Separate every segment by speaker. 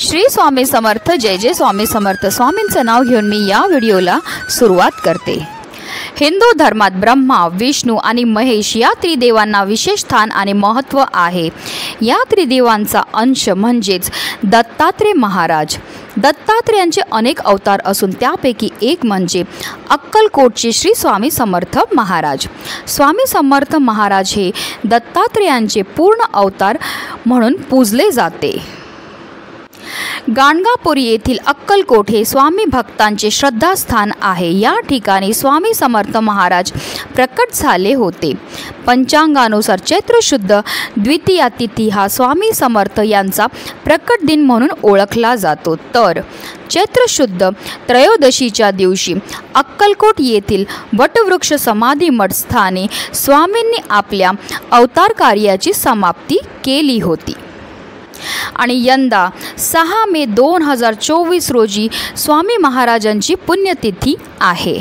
Speaker 1: श्री स्वामी समर्थ। जय जय स्वामी समर्थ। स्वामींचं नाव घेऊन मी या व्हिडिओला सुरुवात करते। हिंदू धर्मात ब्रह्मा, विष्णू आणि महेश या त्रिदेवांना विशेष स्थान आणि महत्त्व आहे। या त्रिदेवांचा अंश म्हणजेच दत्तात्रेय महाराज। दत्तात्रेयांचे अनेक अवतार असून त्यापैकी एक म्हणजे अक्कलकोटचे श्री स्वामी समर्थ महाराज। स्वामी समर्थ महाराज हे दत्तात्रेयांचे पूर्ण अवतार म्हणून पूजले जाते। गाणगापूर येथील अक्कलकोट हे स्वामी भक्तांचे श्रद्धास्थान आहे। या ठिकाणी स्वामी समर्थ महाराज प्रकट झाले होते। पंचांगानुसार चैत्र शुद्ध द्वितीया तिथी हा स्वामी समर्थ यांचा प्रकट दिन म्हणून ओळखला जातो। तर चैत्र शुद्ध त्रयोदशीच्या दिवशी अक्कलकोट येथील वटवृक्ष समाधी मठ स्थानी स्वामींनी आपल्या अवतार कार्याची समाप्ती केली होती। आणि यंदा 6 मे 2024 रोजी स्वामी महाराजांची पुण्यतिथी आहे।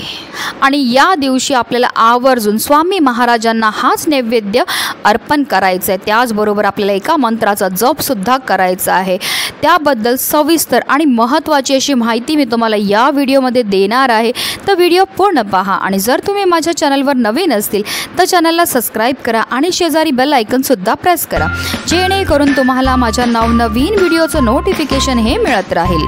Speaker 1: आणि या दिवशी आपल्याला आवर्जून स्वामी महाराजांना हाच नैवेद्य अर्पण करायचा आहे। त्याचबरोबर आपल्याला एका मंत्राचा जप सुद्धा करायचा आहे। त्याबद्दल सविस्तर आणि महत्त्वाची अशी माहिती मी तुम्हाला या व्हिडिओमध्ये देणार आहे। तर व्हिडिओ पूर्ण पहा आणि जर तुम्ही माझ्या चॅनलवर नवीन असतील तर चॅनलला सबस्क्राईब करा आणि शेजारी बेल आयकॉन सुद्धा प्रेस करा, जेणेकरून तुम्हाला माझ्या नवनवीन व्हिडिओचं नोटिफिकेशन हे मिळत राहील।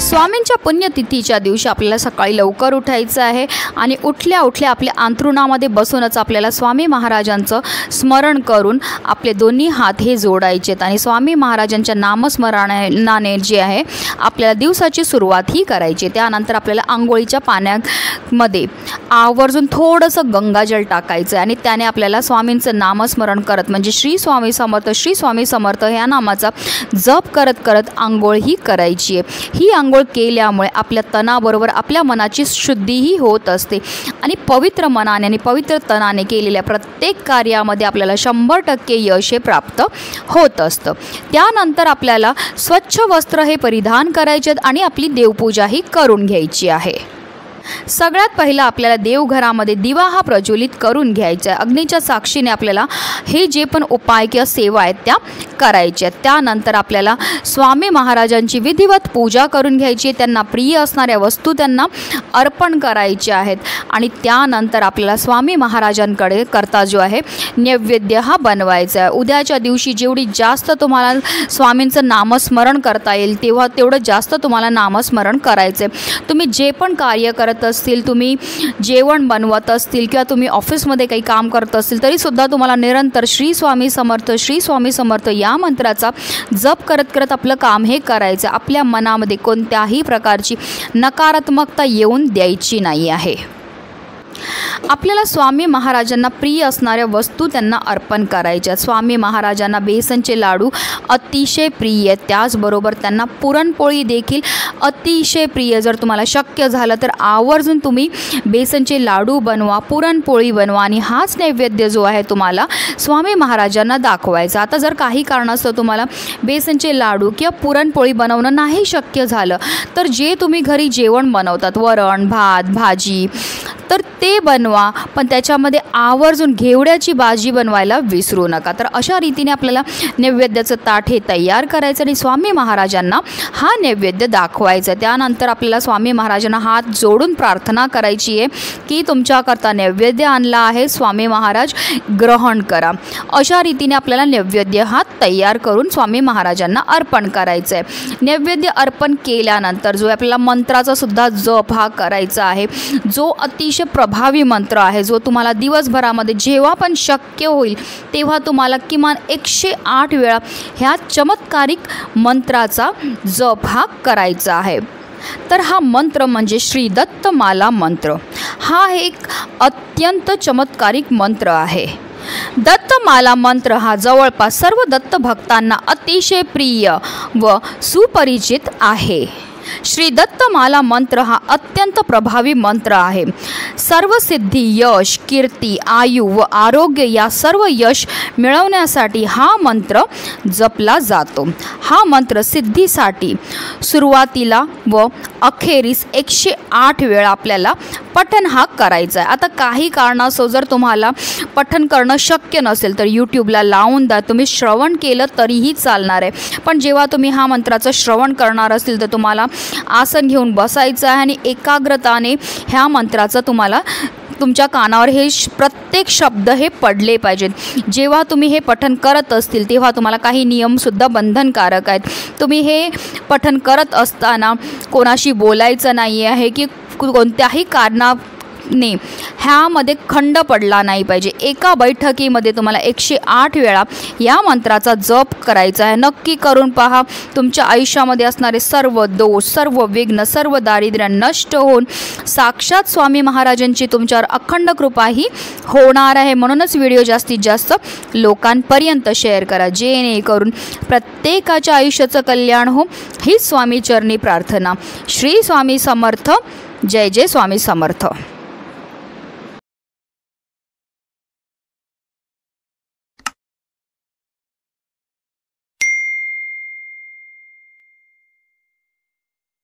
Speaker 1: स्वामींच्या पुण्यतिथीच्या दिवशी आपल्याला सकाळी लवकर उठायचं आहे आणि उठल्या उठल्या आपल्या अंथरुणामध्ये बसूनच आपल्याला स्वामी महाराजांचं स्मरण करून आपले दोन्ही हात हे जोडायचे आणि स्वामी महाराजांच्या नामस्मरणाने जे आहे आपल्याला दिवसाची सुरुवात ही करायची। त्यानंतर आपल्याला आंघोळीच्या पाण्यामध्ये आवर्जून थोडंसं गंगाजल टाकायचं आणि त्याने आपल्याला स्वामींचं नामस्मरण करत म्हणजे श्री स्वामी समर्थ ह्या नामाचा जप करत करत आंघोळ ही करायची आहे। ही आंघोळ केल्यामुळे आपल्या तनाबरोबर आपल्या मनाची शुद्धीही होत असते आणि पवित्र मनाने आणि पवित्र तनाने केलेल्या प्रत्येक कार्यामध्ये आपल्याला 100% यश हे प्राप्त होत असतं। त्यानंतर आपल्याला स्वच्छ वस्त्र हे परिधान करायचे आणि आपली देवपूजा ही करून घ्यायची आहे। सगळ्यात पहिला आपल्याला देवघरामध्ये दिवा हा प्रज्वलित करून घ्यायचा आहे। अग्नीच्या साक्षीने आपल्याला हे जे पण उपाय किंवा सेवा आहेत त्या करायच्या। त्यानंतर आपल्याला स्वामी महाराजांची विधिवत पूजा करून घ्यायची आहे। त्यांना प्रिय असणाऱ्या वस्तू त्यांना अर्पण करायच्या आहेत आणि त्यानंतर आपल्याला स्वामी महाराजांकडे करता जो आहे नैवेद्य हा बनवायचा आहे। उद्याच्या दिवशी जेवढी जास्त तुम्हाला स्वामींचं नामस्मरण करता येईल तेवढं जास्त तुम्हाला नामस्मरण करायचं आहे। तुम्ही जे पण कार्य करत असतील, तुम्ही जेवण बनवत असतील किंवा तुम्ही ऑफिसमध्ये काही काम करत असतील तरीसुद्धा तुम्हाला निरंतर श्री स्वामी समर्थ या मंत्राचा जप करत करत आपलं काम हे करायचं। आपल्या मनामध्ये कोणत्याही प्रकारची नकारात्मकता येऊन द्यायची नाही आहे। आपल्याला स्वामी महाराजांना प्रिय असणाऱ्या वस्तू त्यांना अर्पण करायच्या। स्वामी महाराजांना बेसनचे लाडू अतिशय प्रिय आहेत, त्याचबरोबर त्यांना पुरणपोळी देखील अतिशय प्रिय। जर तुम्हाला शक्य झालं तर आवर्जून तुम्ही बेसनचे लाडू बनवा, पुरणपोळी बनवा आणि हाच नैवेद्य जो आहे तुम्हाला स्वामी महाराजांना दाखवायचा। आता जर काही कारणास्तव तुम्हाला बेसनचे लाडू किंवा पुरणपोळी बनवणं नाही शक्य झालं तर जे तुम्ही घरी जेवण बनवतात, वरण भात भाजी, तर ते बनवा, पण त्याच्यामध्ये आवर्जून घेवड्याची भाजी बनवायला विसरू नका। तर अशा रीतीने आपल्याला नैवेद्याचं ताट हे तयार करायचं आणि स्वामी महाराजांना हा नैवेद्य दाखवायचा। त्यानंतर आपल्याला स्वामी महाराजांना हात जोडून प्रार्थना करायची आहे की तुमच्याकरता नैवेद्य आणला आहे, स्वामी महाराज ग्रहण करा। अशा रीतीने आपल्याला नैवेद्य हा तयार करून स्वामी महाराजांना अर्पण करायचं आहे। नैवेद्य अर्पण केल्यानंतर जो आपल्याला मंत्राचा सुद्धा जप हा करायचा आहे, जो अतिशय प्रभावी मंत्र आहे, जो तुम्हाला दिवसभरामध्ये जेव्हा पण शक्य होईल तेव्हा तुम्हाला किमान 108 वेळा ह्या चमत्कारिक मंत्राचा जप हा करायचा आहे। तर हा मंत्र म्हणजे श्री दत्तमाला मंत्र। हा एक अत्यंत चमत्कारिक मंत्र आहे। दत्तमाला मंत्र हा जवळपास सर्व दत्त भक्तांना अतिशय प्रिय व सुपरिचित आहे। श्री दत्तमाला मंत्र हा अत्यंत प्रभावी मंत्र आहे। सर्व सिद्धी, यश, कीर्ती, आयु व आरोग्य या सर्व यश मिळवण्यासाठी हा मंत्र जपला जातो। हा मंत्र सिद्धीसाठी सुरुवातीला व अखेरीस 108 वेळा आपल्याला पठण हा करायचा आहे. आता काही कारणास्तव जर तुम्हाला पठण करणं शक्य नसेल तर यूट्यूबला लावून द्या, तुम्ही श्रवण केलं तरीही चालणार आहे. पण जेव्हा तुम्ही हा मंत्राचं श्रवण करणार असेल तर तुम्हाला आसन घेऊन बसायचं आहे आणि एकाग्रताने ह्या मंत्राचं तुम्हाला तुमच्या कानावर हे प्रत्येक शब्द हे पडले पाहिजेत. जेव्हा तुम्ही हे पठण करत असतील तेव्हा तुम्हाला काही नियमसुद्धा बंधनकारक आहेत. तुम्ही हे पठण करत असताना कोणाशी बोलायचं नाही आहे की कोणत्याही कारणाने ह्यामध्ये खंड पडला नाही पाहिजे. एका बैठकीमध्ये तुम्हाला 108 वेळा या मंत्राचा जप करायचा आहे. नक्की करून पहा. तुमच्या आयुष्यामध्ये असणारे सर्व दोष, सर्व विघ्न, सर्व दारिद्र्य नष्ट होऊन साक्षात स्वामी महाराजांची तुमच्यावर अखंड कृपाही होणार आहे. म्हणूनच व्हिडिओ जास्तीत जास्त लोकांपर्यंत शेअर करा, जेणेकरून प्रत्येकाच्या आयुष्याचं कल्याण हो. ही स्वामी चरणी प्रार्थना. श्री स्वामी समर्थ. जय जय स्वामी समर्थ.